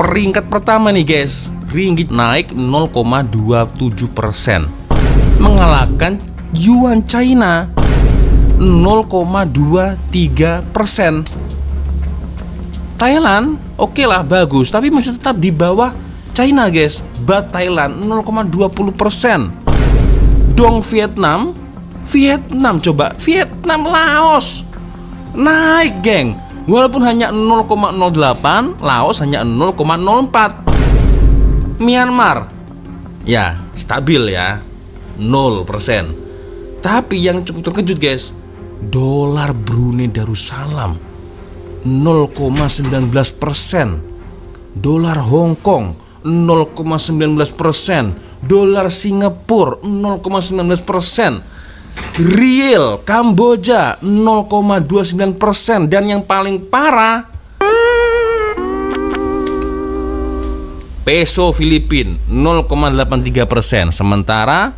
Peringkat pertama nih guys, ringgit naik 0,27%, mengalahkan yuan China 0,23%. Thailand oke lah bagus, tapi masih tetap di bawah China guys. Baht Thailand 0,20%. Dong Vietnam coba, Vietnam Laos naik geng, walaupun hanya 0,08, Laos hanya 0,04. Myanmar ya stabil ya 0%. Tapi yang cukup terkejut guys, dolar Brunei Darussalam 0,19%, dolar Hong Kong 0,19%, dolar Singapura 0,19%, riel Kamboja 0,29%, dan yang paling parah peso Filipina 0,83%. Sementara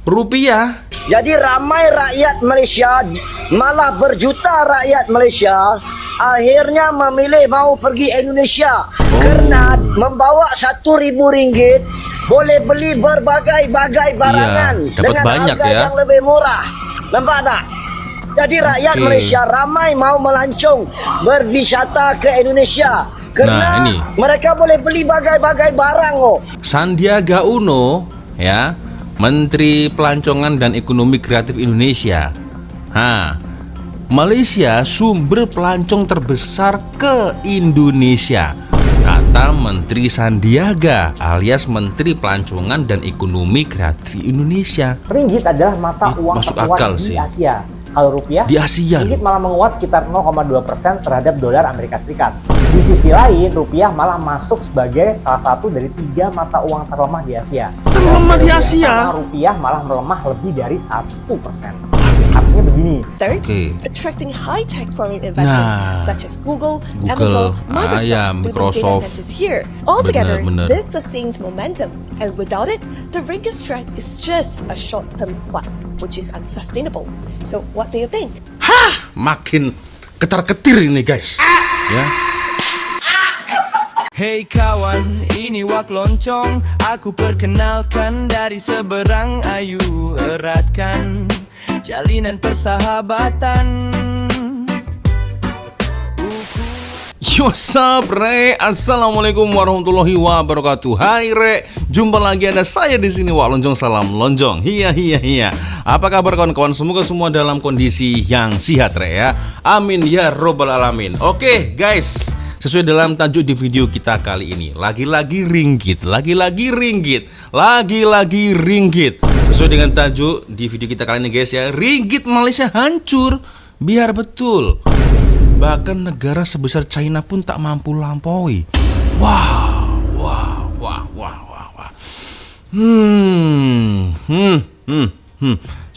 rupiah, jadi ramai rakyat Malaysia, malah berjuta rakyat Malaysia akhirnya memilih mau pergi Indonesia kerana membawa RM1,000 boleh beli berbagai-bagai barangan dapat dengan banyak harga ya, yang lebih murah. Nampak tak? Jadi rakyat Malaysia ramai mau melancong berwisata ke Indonesia kerana mereka boleh beli bagai-bagai barang. Sandiaga Uno ya, Menteri Pelancongan dan Ekonomi Kreatif Indonesia. Malaysia sumber pelancong terbesar ke Indonesia, kata Menteri Sandiaga alias Menteri Pelancongan dan Ekonomi Kreatif Indonesia. Ringgit adalah mata uang masuk terkuat akal di sih. Asia. Kalau rupiah, di Asia ringgit malah menguat sekitar 0,2% terhadap dolar Amerika Serikat. Di sisi lain, rupiah malah masuk sebagai salah satu dari 3 mata uang terlemah di Asia. Terlemah di Asia? Rupiah malah melemah lebih dari 1%. Artinya begini. Third, attracting high-tech foreign investments such as Google, Amazon, Microsoft with data centers here. Altogether, this sustains momentum, and without it, the ringgit strength is just a short-term spot, which is unsustainable. So, what do you think? Makin ketar-ketir ini guys. Ya. Hey kawan, ini Wak Loncong. Aku perkenalkan dari seberang, ayu eratkan jalinan persahabatan. What's up, Re? Assalamualaikum warahmatullahi wabarakatuh. Hai Re, jumpa lagi ada saya di sini Wak Lonjong, salam lonjong. Hiya. Apa kabar kawan-kawan? Semoga semua dalam kondisi yang sehat Re ya. Amin ya robbal alamin. Oke guys, sesuai dalam tajuk di video kita kali ini, lagi-lagi ringgit. Sesuai dengan tajuk di video kita kali ini guys ya, ringgit Malaysia hancur. Biar betul, bahkan negara sebesar China pun tak mampu lampaui. Wah.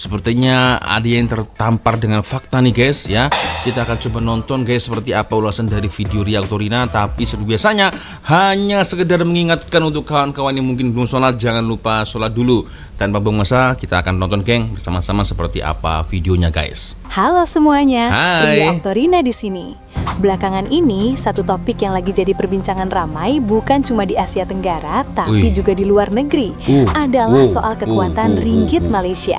Sepertinya ada yang tertampar dengan fakta nih guys ya. Kita akan coba nonton guys seperti apa ulasan dari video reaktor Rina. Tapi seperti biasanya hanya sekedar mengingatkan untuk kawan-kawan yang mungkin belum sholat, jangan lupa sholat dulu. Tanpa buang masa, kita akan nonton geng bersama-sama seperti apa videonya guys. Halo semuanya, Hai. Reaktor Rina di sini. Belakangan ini, satu topik yang lagi jadi perbincangan ramai bukan cuma di Asia Tenggara, tapi juga di luar negeri, adalah soal kekuatan ringgit Malaysia.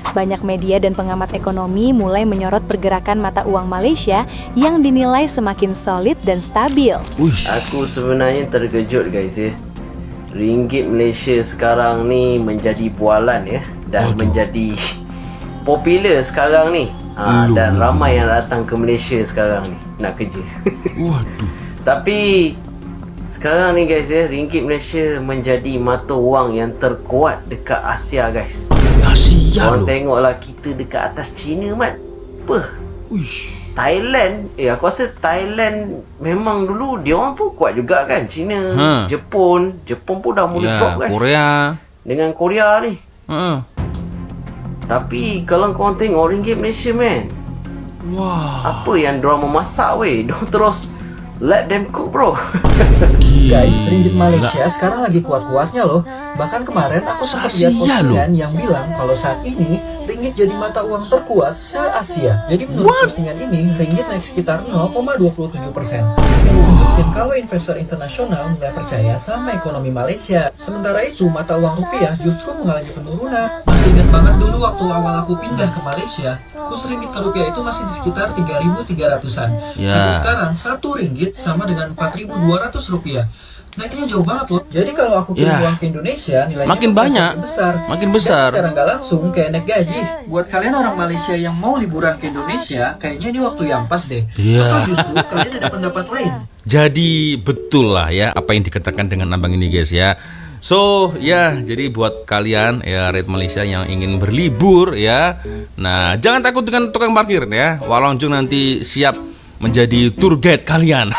Banyak media dan pengamat ekonomi mulai menyorot pergerakan mata uang Malaysia yang dinilai semakin solid dan stabil. Aku sebenarnya terkejut guys ya. Ringgit Malaysia sekarang ni menjadi bualan ya, dan menjadi popular sekarang ni. Dan ramai yang datang ke Malaysia sekarang ni nak kerja. Tapi sekarang ni guys ya, ringgit Malaysia menjadi mata wang yang terkuat dekat Asia guys. Korang tengoklah kita dekat atas China mat. Thailand, aku rasa Thailand memang dulu dia orang pun kuat juga kan. China, Jepun pun dah mula drop guys. Korea dengan Korea ni. Tapi kalau korang tengok ringgit Malaysia man, apa yang diorang memasak weh, diorang terus let them cook bro. Guys, ringgit Malaysia sekarang lagi kuat-kuatnya loh. Bahkan kemarin aku sempat lihat postingan yang bilang kalau saat ini ringgit jadi mata uang terkuat se-Asia. Jadi menurut postingan ini, ringgit naik sekitar 0,27%. Ini menunjukkan kalau investor internasional mulai percaya sama ekonomi Malaysia. Sementara itu, mata uang rupiah justru mengalami penurunan. Masih ingat banget dulu waktu awal aku pindah ke Malaysia, kurs ringgit ke rupiah itu masih di sekitar 3.300-an. Tapi sekarang 1 ringgit sama dengan 4.200 rupiah. Naiknya jauh banget loh. Jadi kalau aku kirim uang ke Indonesia, nilainya makin banyak, makin besar. Dan secara nggak langsung kayak naik gaji. Buat kalian orang Malaysia yang mau liburan ke Indonesia, kayaknya ini waktu yang pas deh. Atau justru kalian ada pendapat lain. Jadi betul lah ya apa yang dikatakan dengan abang ini guys ya. So ya, jadi buat kalian ya Red Malaysia yang ingin berlibur ya, nah jangan takut dengan tukang parkir ya. Wak Lonjong nanti siap menjadi tour guide kalian.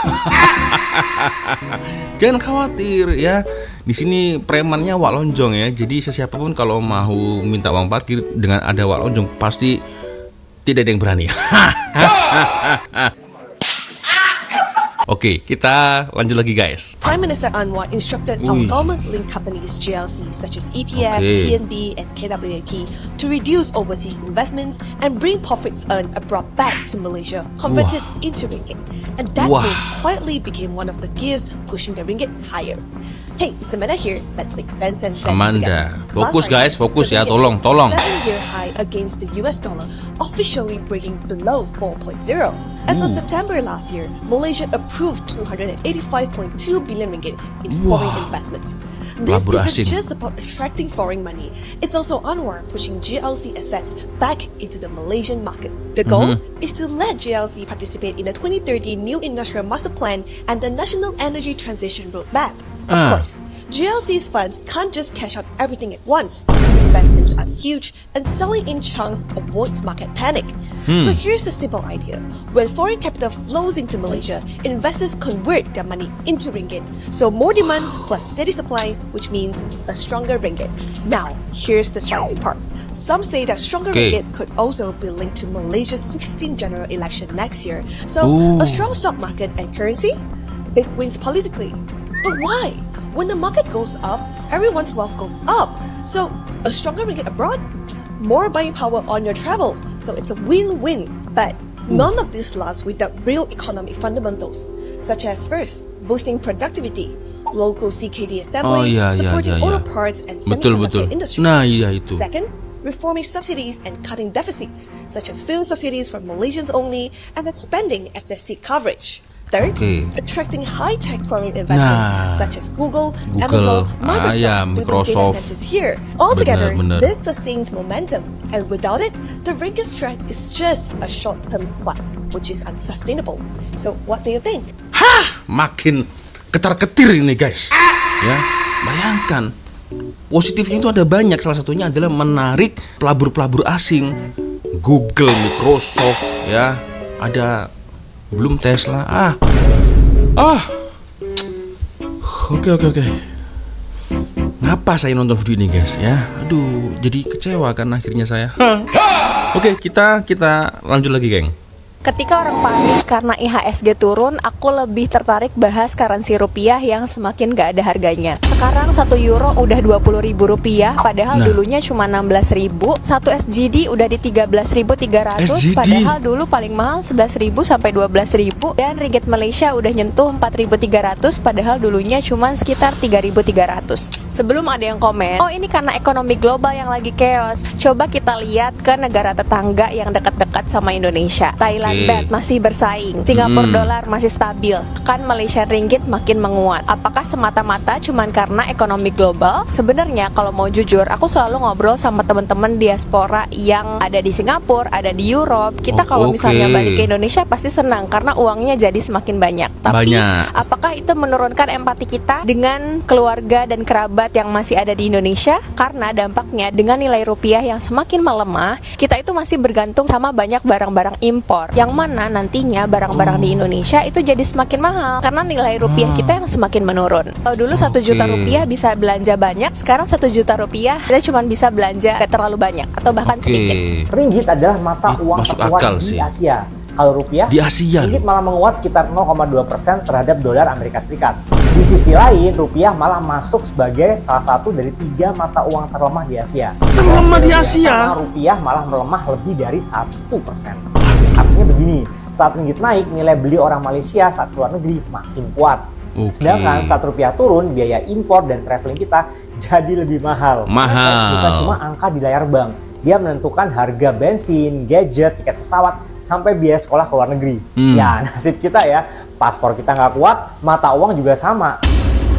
Jangan khawatir ya. Di sini premannya Wak Lonjong ya. Jadi siapapun kalau mau minta uang parkir dengan ada Wak Lonjong pasti tidak ada yang berani. Oke, kita lanjut lagi guys. Prime Minister Anwar instructed our government-linked companies GLC such as EPF, PNB and KWAP to reduce overseas investments and bring profits earned abroad back to Malaysia, converted into ringgit. And that move quietly became one of the gears pushing the ringgit higher. Hey, it's Amanda here. Let's make sense and sense Amanda, together. fokus guys, fokus ya, the tolong. 7-year high against the US dollar, officially breaking below 4.0. As of September last year, Malaysia approved 285.2 billion ringgit in foreign investments. This isn't just about attracting foreign money. It's also Anwar pushing GLC assets back into the Malaysian market. The goal is to let GLC participate in the 2030 New Industrial Master Plan and the National Energy Transition Roadmap. Of course, GLC's funds can't just cash out everything at once. The investments are huge, and selling in chunks avoids market panic. So here's the simple idea. When foreign capital flows into Malaysia, investors convert their money into ringgit. So more demand plus steady supply, which means a stronger ringgit. Now, here's the spicy part. Some say that stronger ringgit could also be linked to Malaysia's 16th general election next year. So, a strong stock market and currency? Big wins politically. But why? When the market goes up, everyone's wealth goes up. So, a stronger ringgit abroad? More buying power on your travels. So it's a win-win. But none of this lasts without real economic fundamentals, such as first, boosting productivity, local CKD assembly, supporting auto parts and semiconductor industries. Second, reforming subsidies and cutting deficits, such as film subsidies for Malaysians only, and expanding SST coverage. Third, attracting high-tech foreign investments such as Google, Amazon, Microsoft, with the data centers here. Altogether, this sustains momentum, and without it, the ringgit strength is just a short-term spot, which is unsustainable. So, what do you think? Makin ketar-ketir ini guys. Ya, bayangkan. Positifnya itu ada banyak. Salah satunya adalah menarik pelabur-pelabur asing. Google, Microsoft, ya. Ada belum Tesla. Oke. Ngapa saya nonton video ini guys ya? Aduh, jadi kecewa kan akhirnya saya. Oke, kita lanjut lagi, geng. Ketika orang panik karena IHSG turun, aku lebih tertarik bahas currency rupiah yang semakin gak ada harganya. Sekarang 1 euro udah 20.000 rupiah, padahal dulunya cuma 16.000. 1 SGD udah di 13.300, padahal dulu paling mahal 11.000 sampai 12.000. Dan ringgit Malaysia udah nyentuh 4.300, padahal dulunya cuma sekitar 3.300. Sebelum ada yang komen, oh ini karena ekonomi global yang lagi chaos. Coba kita lihat ke negara tetangga yang dekat-dekat sama Indonesia. Thailand Baht masih bersaing, Singapura dolar masih stabil, kan Malaysia ringgit makin menguat. Apakah semata-mata cuman karena ekonomi global? Sebenarnya kalau mau jujur, aku selalu ngobrol sama teman-teman diaspora yang ada di Singapura, ada di Europe. Kita kalau misalnya balik ke Indonesia pasti senang karena uangnya jadi semakin banyak. Tapi apakah itu menurunkan empati kita dengan keluarga dan kerabat yang masih ada di Indonesia? Karena dampaknya dengan nilai rupiah yang semakin melemah, kita itu masih bergantung sama banyak barang-barang impor, yang mana nantinya barang-barang di Indonesia itu jadi semakin mahal karena nilai rupiah kita yang semakin menurun. Kalau dulu 1 juta rupiah bisa belanja banyak, sekarang 1 juta rupiah kita cuma bisa belanja gak terlalu banyak atau bahkan sedikit. Ringgit adalah mata uang terkuat di Asia. Kalau rupiah, di Asia ringgit malah menguat sekitar 0,2% terhadap dolar Amerika Serikat. Di sisi lain, rupiah malah masuk sebagai salah satu dari 3 mata uang terlemah di Asia. Terlemah di Asia? Rupiah malah melemah lebih dari 1%. Artinya begini, saat ringgit naik, nilai beli orang Malaysia saat keluar negeri makin kuat. Sedangkan saat rupiah turun, biaya impor dan traveling kita jadi lebih mahal. Bukan cuma angka di layar bank, dia menentukan harga bensin, gadget, tiket pesawat, sampai biaya sekolah ke luar negeri. Ya nasib kita ya, paspor kita nggak kuat, mata uang juga sama.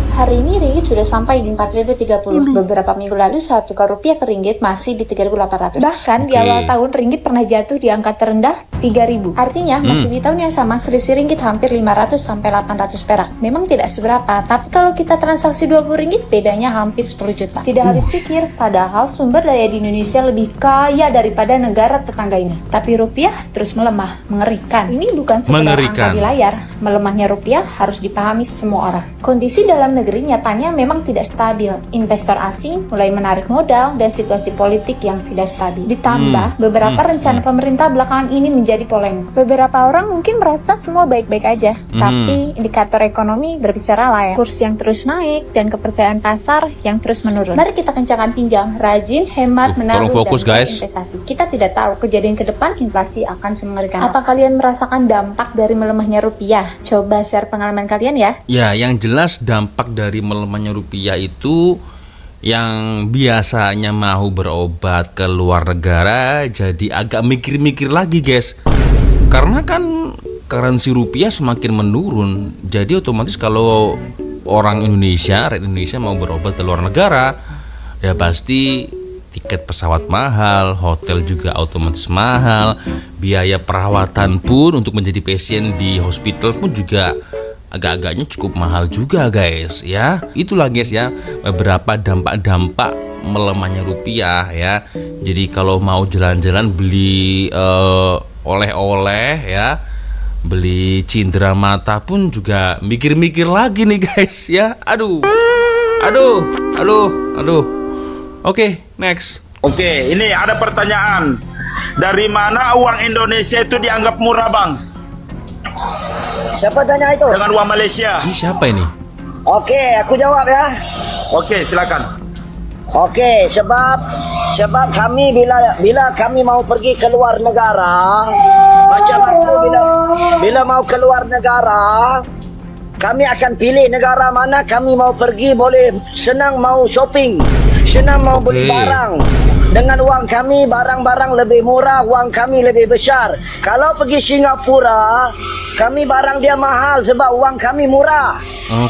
Hari ini ringgit sudah sampai di 4.030. Beberapa minggu lalu saat tukar rupiah ke ringgit masih di 3.800. Bahkan di awal tahun ringgit pernah jatuh di angka terendah 3.000. Artinya masih di tahun yang sama selisih ringgit hampir 500 sampai 800 perak. Memang tidak seberapa, tapi kalau kita transaksi 20 ringgit bedanya hampir 10 juta. Tidak habis pikir, padahal sumber daya di Indonesia lebih kaya daripada negara tetangga ini. Tapi rupiah terus melemah, mengerikan. Ini bukan sekedar angka di layar. Melemahnya rupiah harus dipahami semua orang. Kondisi dalam negeri nyatanya memang tidak stabil. Investor asing mulai menarik modal dan situasi politik yang tidak stabil. Ditambah beberapa rencana pemerintah belakangan ini menjadi polemik. Beberapa orang mungkin merasa semua baik-baik aja, tapi indikator ekonomi berbicara lain. Kurs yang terus naik dan kepercayaan pasar yang terus menurun. Mari kita kencangkan pinggang, rajin, hemat, menabung, fokus, dan guys. investasi. Kita tidak tahu kejadian ke depan inflasi akan semengerikan. Apa kalian merasakan dampak dari melemahnya rupiah? Coba share pengalaman kalian ya. Ya, yang jelas dampak dari melemahnya rupiah itu yang biasanya mau berobat ke luar negara jadi agak mikir-mikir lagi, guys. Karena kan currency rupiah semakin menurun. Jadi otomatis kalau orang Indonesia, rakyat Indonesia mau berobat ke luar negara, ya pasti tiket pesawat mahal, hotel juga otomatis mahal, biaya perawatan pun untuk menjadi pasien di hospital pun juga agak-agaknya cukup mahal juga, guys ya. Itulah guys ya beberapa dampak-dampak melemahnya rupiah ya. Jadi kalau mau jalan-jalan beli oleh-oleh ya, beli cindera mata pun juga mikir-mikir lagi nih guys ya. Aduh. Oke, next. Oke, ini ada pertanyaan. Dari mana uang Indonesia itu dianggap murah, Bang? Siapa tanya itu? Dengan uang Malaysia. Ini siapa ini? Oke, aku jawab ya. Oke, silakan. Oke, sebab kami bila kami mau pergi ke luar negara, macam aku bila mau keluar negara, kami akan pilih negara mana kami mau pergi, boleh senang mau shopping, senang mau beli barang. Dengan uang kami, barang-barang lebih murah, uang kami lebih besar. Kalau pergi Singapura, kami barang dia mahal sebab uang kami murah.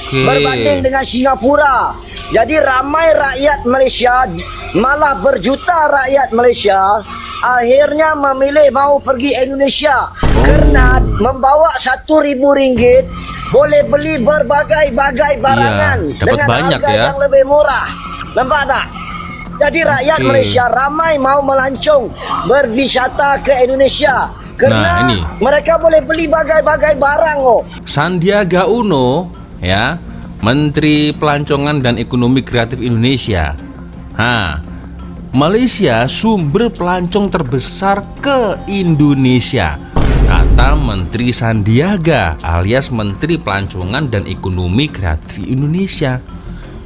Berbanding dengan Singapura. Jadi ramai rakyat Malaysia, malah berjuta rakyat Malaysia, akhirnya memilih mau pergi Indonesia. Kerana membawa RM1,000 boleh beli berbagai-bagai barangan dengan banyak harga yang lebih murah. Nampak tak? Jadi rakyat Malaysia ramai mau melancong berwisata ke Indonesia kerana mereka boleh beli bagai-bagai barang. Sandiaga Uno ya, Menteri Pelancongan dan Ekonomi Kreatif Indonesia. Malaysia sumber pelancong terbesar ke Indonesia, kata Menteri Sandiaga alias Menteri Pelancongan dan Ekonomi Kreatif Indonesia.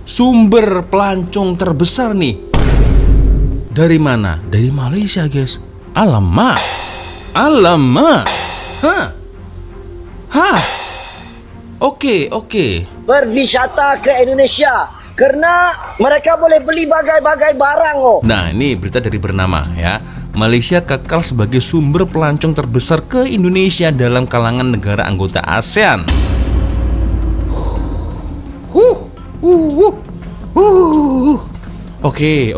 Sumber pelancong terbesar nih dari mana? Dari Malaysia, guys. Alamak. Oke. Berwisata ke Indonesia kerana mereka boleh beli bagai-bagai barang. Nah, ini berita dari Bernama ya. Malaysia kekal sebagai sumber pelancong terbesar ke Indonesia dalam kalangan negara anggota ASEAN. Oke.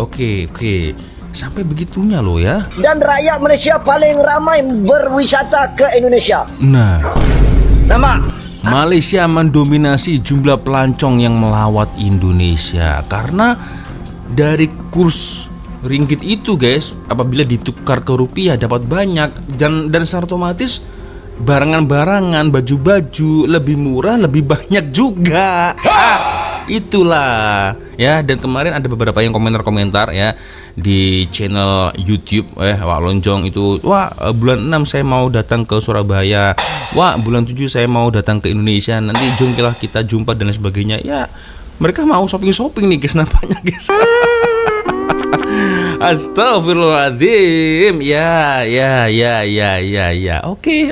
Sampai begitunya loh ya. Dan rakyat Malaysia paling ramai berwisata ke Indonesia. Nah, nama Malaysia mendominasi jumlah pelancong yang melawat Indonesia karena dari kurs ringgit itu, guys, apabila ditukar ke rupiah dapat banyak dan secara otomatis barangan-barangan, baju-baju lebih murah, lebih banyak juga. itulah ya. Dan kemarin ada beberapa yang komentar-komentar ya di channel YouTube Wak Lonjong itu, wah bulan 6 saya mau datang ke Surabaya, wah bulan 7 saya mau datang ke Indonesia, nanti jomlah kita jumpa dan lain sebagainya. Ya mereka mau shopping nih guys, nampaknya guys. Astagfirullahaladzim. Ya. Oke,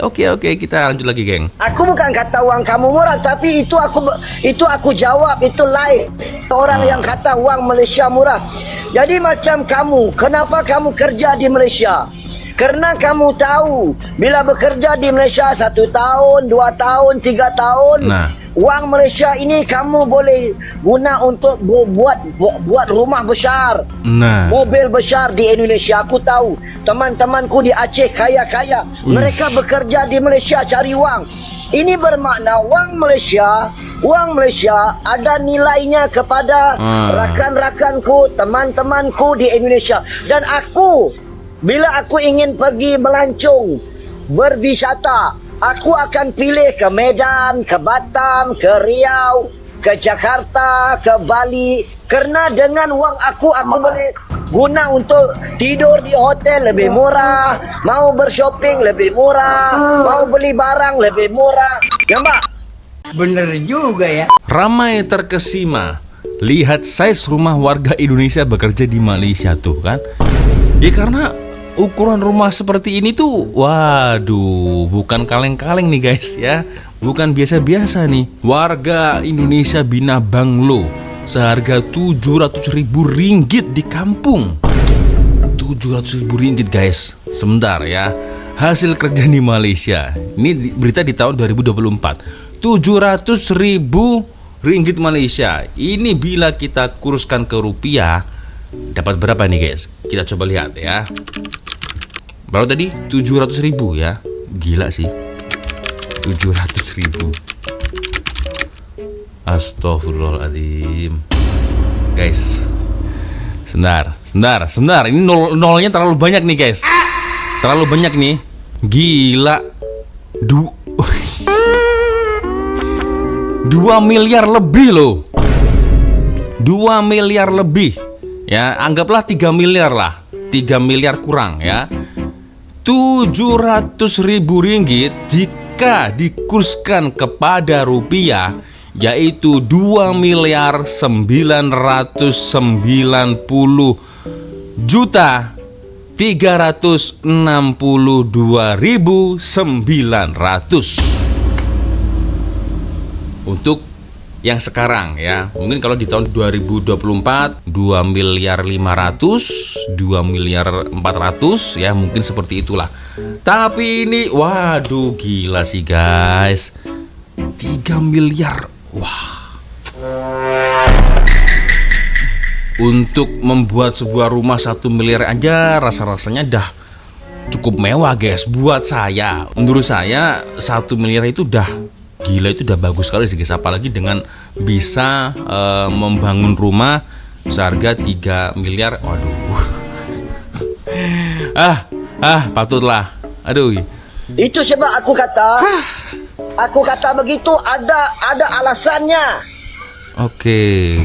kita lanjut lagi, geng. Aku bukan kata uang kamu murah, tapi itu aku jawab, itu live. Orang yang kata uang Malaysia murah. Jadi macam kamu, kenapa kamu kerja di Malaysia? Karena kamu tahu bila bekerja di Malaysia 1 tahun, 2 tahun, 3 tahun, uang Malaysia ini kamu boleh guna untuk buat rumah besar, mobil besar di Indonesia. Aku tahu teman-temanku di Aceh kaya-kaya, mereka bekerja di Malaysia cari uang. Ini bermakna uang Malaysia ada nilainya kepada rakan-rakanku, teman-temanku di Indonesia. Dan aku, bila aku ingin pergi melancong, berwisata, aku akan pilih ke Medan, ke Batam, ke Riau, ke Jakarta, ke Bali. Kerana dengan wang aku boleh guna untuk tidur di hotel lebih murah, mau bershopping lebih murah, mau beli barang lebih murah. Nampak? Bener juga ya. Ramai terkesima lihat size rumah warga Indonesia bekerja di Malaysia tuh kan. Ya karena ukuran rumah seperti ini tuh, waduh, bukan kaleng-kaleng nih guys ya. Bukan biasa-biasa nih. Warga Indonesia bina banglo seharga 700.000 ringgit di kampung. 700.000 ringgit guys. Sebentar ya. Hasil kerja di Malaysia. Ini berita di tahun 2024. 700.000 ringgit Malaysia. Ini bila kita kuruskan ke rupiah, dapat berapa nih guys? Kita coba lihat ya. Berapa tadi? 700.000 ya. Gila sih. 700.000. Astagfirullahaladzim. Guys, sebentar. Ini nolnya terlalu banyak nih guys. Terlalu banyak nih. Gila. 2 miliar lebih loh. 2 miliar lebih. Ya, anggaplah 3 miliar lah. 3 miliar kurang ya. 700.000 ringgit jika dikurskan kepada rupiah yaitu 2.362.900 untuk yang sekarang ya. Mungkin kalau di tahun 2024 2.500.000, 2.400.000 ya, mungkin seperti itulah. Tapi ini waduh gila sih guys. 3 miliar. Wah. Untuk membuat sebuah rumah 1 miliar aja rasa-rasanya dah cukup mewah guys buat saya. Menurut saya 1 miliar itu udah gila, itu udah bagus sekali sih guys. Apalagi dengan bisa membangun rumah seharga 3 miliar. Waduh. Patutlah. Aduh. Itu sebab aku kata begitu ada alasannya. Oke.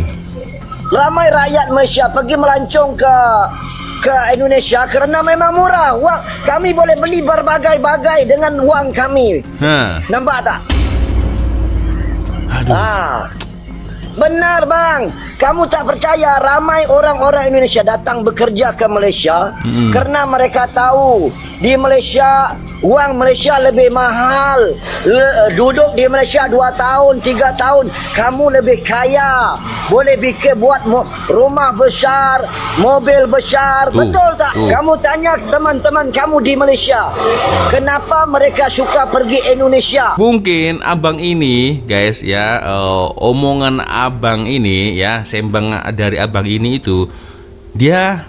Ramai rakyat Malaysia pergi melancong ke Indonesia kerana memang murah. Wang kami boleh beli berbagai-bagai dengan wang kami. Nampak tak? Aduh. Benar bang. Kamu tak percaya ramai orang-orang Indonesia datang bekerja ke Malaysia kerana mereka tahu di Malaysia wang Malaysia lebih mahal. Duduk di Malaysia 2 tahun, 3 tahun, kamu lebih kaya. Boleh buat rumah besar, mobil besar. Betul tak? Kamu tanya teman-teman kamu di Malaysia, kenapa mereka suka pergi Indonesia? Mungkin abang ini guys ya, omongan abang ini ya, sembang dari abang ini itu, dia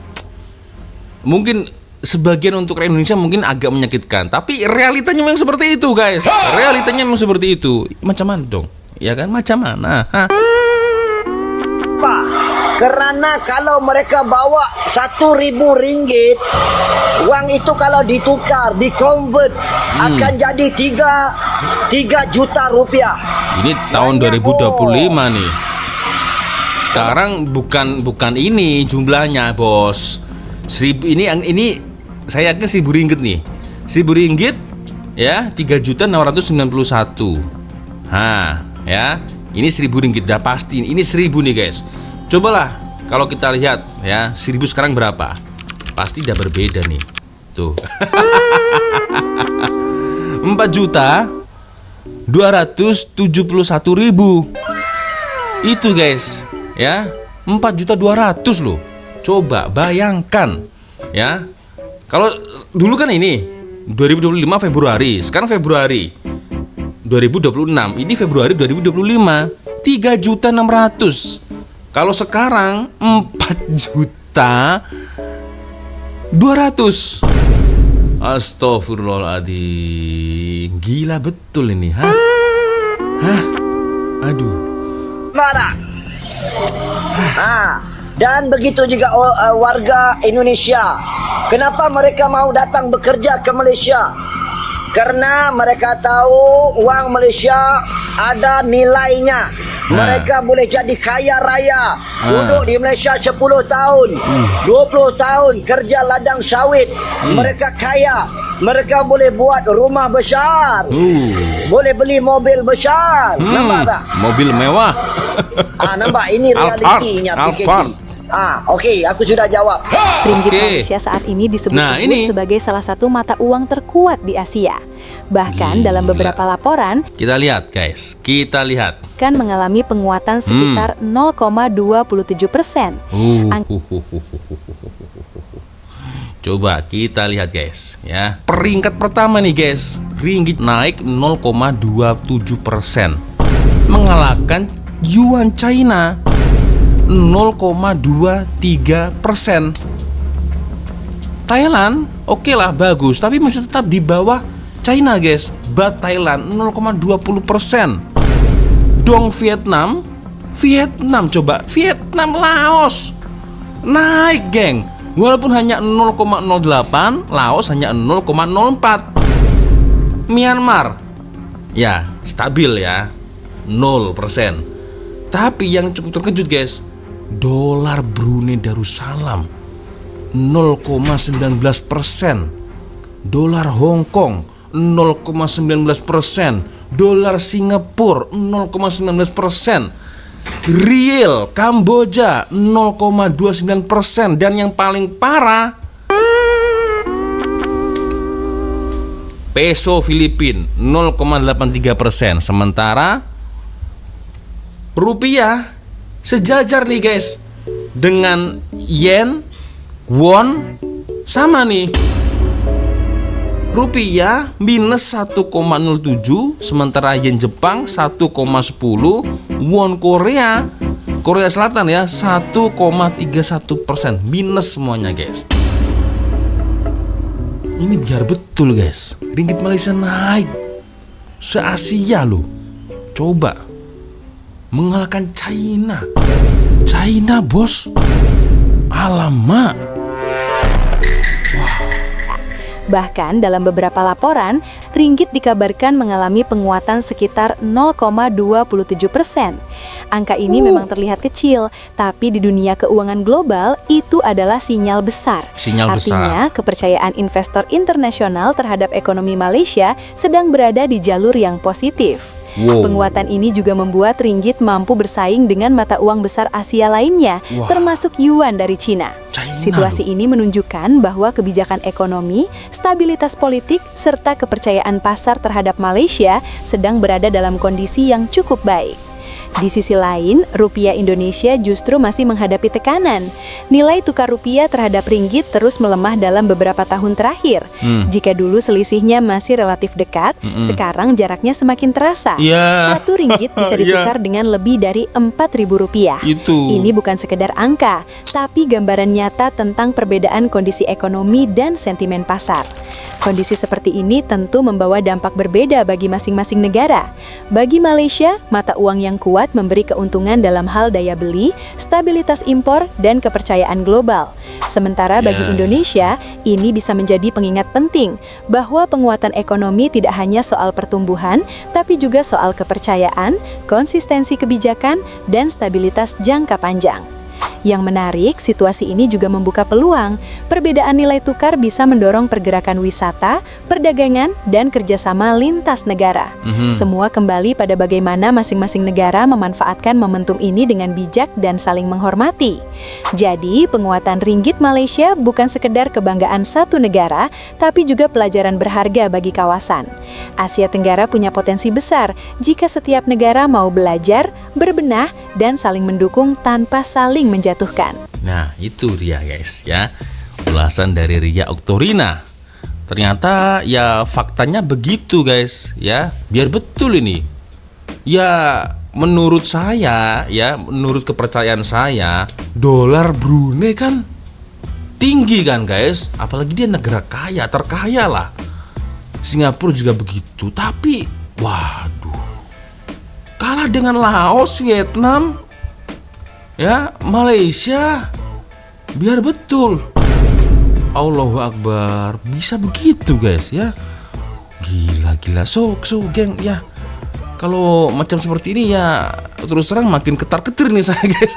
mungkin sebagian untuk Indonesia mungkin agak menyakitkan, tapi realitanya memang seperti itu guys. Realitanya memang seperti itu. Macam mana dong? Ya kan, macam mana? Pak, kerana kalau mereka bawa 1.000 ringgit, uang itu kalau ditukar, dikonvert akan jadi 3 juta rupiah. Ini tahun 2025 nih. Sekarang bukan ini jumlahnya, Bos. 1000 ini saya yakin 1000 ringgit nih. 1000 ringgit ya 3.691. Nah, ya. Ini 1000 ringgit dah pasti. Ini 1000 nih, guys. Cobalah kalau kita lihat ya, 1000 sekarang berapa? Pasti udah berbeda nih. Tuh. 4.271.000. Itu, guys, ya. 4.200.000 loh. Coba bayangkan ya. Kalau dulu kan ini 2025 Februari, sekarang Februari 2026, ini Februari 2025, 3.600.000. Kalau sekarang 4.200.000. Astagfirullahaladzim. Gila betul ini, Hah? Aduh. Mana? Dan begitu juga warga Indonesia. Kenapa mereka mau datang bekerja ke Malaysia? Karena mereka tahu uang Malaysia ada nilainya. Mereka boleh jadi kaya raya. Duduk di Malaysia 10 tahun, 20 tahun kerja ladang sawit. Mereka kaya. Mereka boleh buat rumah besar. Boleh beli mobil besar. Nampak tak? Mobil mewah. Nampak ini realitinya PKP. Okey, aku sudah jawab. Ringgit Malaysia saat ini disebut-sebut sebagai salah satu mata uang terkuat di Asia. Bahkan dalam beberapa laporan, kita lihat, guys, kan mengalami penguatan sekitar 0,27%. Coba kita lihat, guys, ya. Peringkat pertama nih, guys, ringgit naik 0,27%, mengalahkan yuan China 0,23%. Thailand oke lah, bagus, tapi masih tetap di bawah China, guys. Baht Thailand 0,20%. Dong Vietnam coba, Vietnam Laos naik, geng. Walaupun hanya 0,08, Laos hanya 0,04. Myanmar ya stabil ya, 0%. Tapi yang cukup terkejut, guys, dolar Brunei Darussalam 0,19%, dolar Hong Kong 0,19%, dolar Singapura 0,19%, riel Kamboja 0,29%, dan yang paling parah peso Filipina 0,83%. Sementara rupiah sejajar nih, guys, dengan yen, won, sama nih. Rupiah minus 1,07, sementara yen Jepang 1,10, won Korea Selatan ya 1,31%, minus semuanya, guys. Ini biar betul, guys, ringgit Malaysia naik se-Asia loh. Coba mengalahkan China, bos. Alamak. Bahkan dalam beberapa laporan, ringgit dikabarkan mengalami penguatan sekitar 0,27%. Angka ini memang terlihat kecil, tapi di dunia keuangan global itu adalah sinyal besar. Artinya, kepercayaan investor internasional terhadap ekonomi Malaysia sedang berada di jalur yang positif. Penguatan ini juga membuat ringgit mampu bersaing dengan mata uang besar Asia lainnya, termasuk yuan dari Cina. Situasi ini menunjukkan bahwa kebijakan ekonomi, stabilitas politik, serta kepercayaan pasar terhadap Malaysia sedang berada dalam kondisi yang cukup baik. Di sisi lain, rupiah Indonesia justru masih menghadapi tekanan. Nilai tukar rupiah terhadap ringgit terus melemah dalam beberapa tahun terakhir. Jika dulu selisihnya masih relatif dekat, sekarang jaraknya semakin terasa. Satu ringgit bisa ditukar dengan lebih dari Rp4.000. Ini bukan sekedar angka, tapi gambaran nyata tentang perbedaan kondisi ekonomi dan sentimen pasar. Kondisi seperti ini tentu membawa dampak berbeda bagi masing-masing negara. Bagi Malaysia, mata uang yang kuat memberi keuntungan dalam hal daya beli, stabilitas impor, dan kepercayaan global. Sementara bagi Indonesia, ini bisa menjadi pengingat penting bahwa penguatan ekonomi tidak hanya soal pertumbuhan, tapi juga soal kepercayaan, konsistensi kebijakan, dan stabilitas jangka panjang. Yang menarik, situasi ini juga membuka peluang. Perbedaan nilai tukar bisa mendorong pergerakan wisata, perdagangan, dan kerjasama lintas negara. Semua kembali pada bagaimana masing-masing negara memanfaatkan momentum ini dengan bijak dan saling menghormati. Jadi, penguatan ringgit Malaysia bukan sekedar kebanggaan satu negara, tapi juga pelajaran berharga bagi kawasan. Asia Tenggara punya potensi besar jika setiap negara mau belajar, berbenah, dan saling mendukung tanpa saling menjatuhkan. Nah, itu dia guys ya. Ulasan dari Ria Oktorina. Ternyata ya faktanya begitu guys ya. Biar betul ini. Ya menurut saya ya, menurut kepercayaan saya, dolar Brunei kan tinggi kan guys. Apalagi dia negara kaya, terkaya lah. Singapura juga begitu. Tapi waduh, kalah dengan Laos, Vietnam, ya, Malaysia. Biar betul. Allahu Akbar. Bisa begitu guys ya. Gila. So geng ya. Kalau macam seperti ini ya terus terang makin ketar-ketir nih saya guys.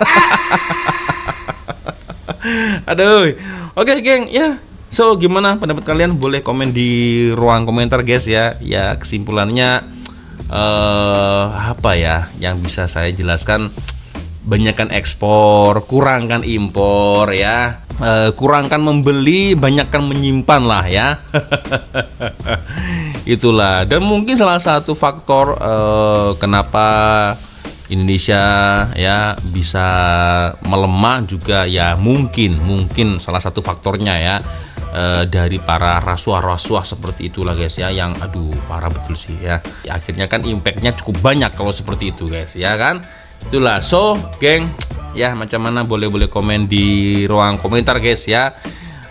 Aduh. Oke geng ya. So gimana pendapat kalian? Boleh komen di ruang komentar guys ya. Ya kesimpulannya apa ya yang bisa saya jelaskan, banyakkan ekspor, kurangkan impor ya, kurangkan membeli, banyakkan menyimpan lah ya. Itulah, dan mungkin salah satu faktor kenapa Indonesia ya bisa melemah juga ya, mungkin salah satu faktornya ya dari para rasuah-rasuah seperti itulah guys ya, yang aduh parah betul sih ya. Akhirnya kan impactnya cukup banyak kalau seperti itu guys ya kan. Itulah, so geng ya, macam mana boleh komen di ruang komentar guys ya.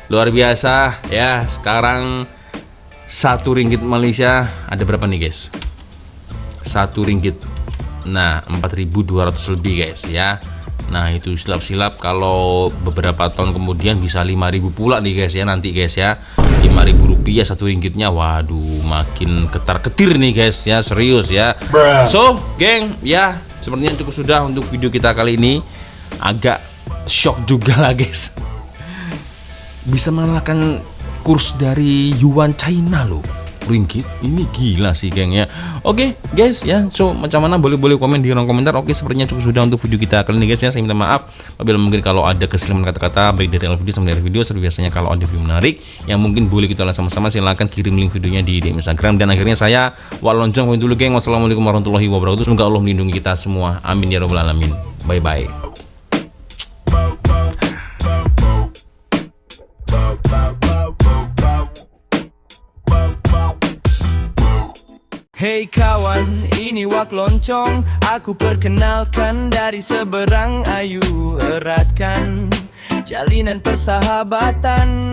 Luar biasa ya. Sekarang 1 ringgit Malaysia ada berapa nih guys? 1 ringgit, nah 4.200 lebih guys ya. Nah itu silap-silap kalau beberapa tahun kemudian bisa 5.000 pula nih guys ya nanti guys ya. 5.000 rupiah 1 ringgitnya. Waduh, makin ketar-ketir nih guys ya, serius ya. So geng ya, sepertinya cukup sudah untuk video kita kali ini. Agak shock juga lah guys, bisa mengalahkan kurs dari yuan China loh, ringgit. Ini gila sih geng ya. Oke guys ya, so macam mana boleh komen di ruang komentar. Oke, sepertinya cukup sudah untuk video kita kali ini guys ya. Saya minta maaf apabila mungkin kalau ada kesalahan kata-kata baik dari awal video sampai dari video. Seperti biasanya kalau ada video menarik yang mungkin boleh kita lihat sama-sama, silahkan kirim link videonya di DM Instagram. Dan akhirnya saya Wak Lonjong pamit dulu geng. Wassalamualaikum warahmatullahi wabarakatuh. Semoga Allah melindungi kita semua, amin ya rabbal alamin. Bye bye. Hey kawan, ini Wak Loncong. Aku perkenalkan dari seberang, ayo eratkan jalinan persahabatan.